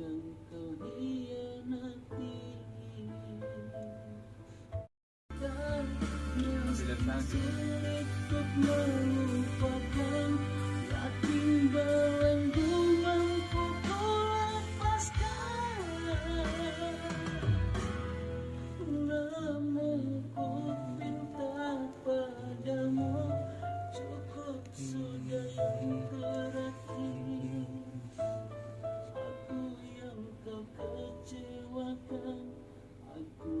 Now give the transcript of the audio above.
yang kau hianati. Sulit untuk melupakan, yakin belenggu mampu ku lepaskan. Namun ku minta padamu, cukup sudah yang berarti. Aku yang kau kecewakan, aku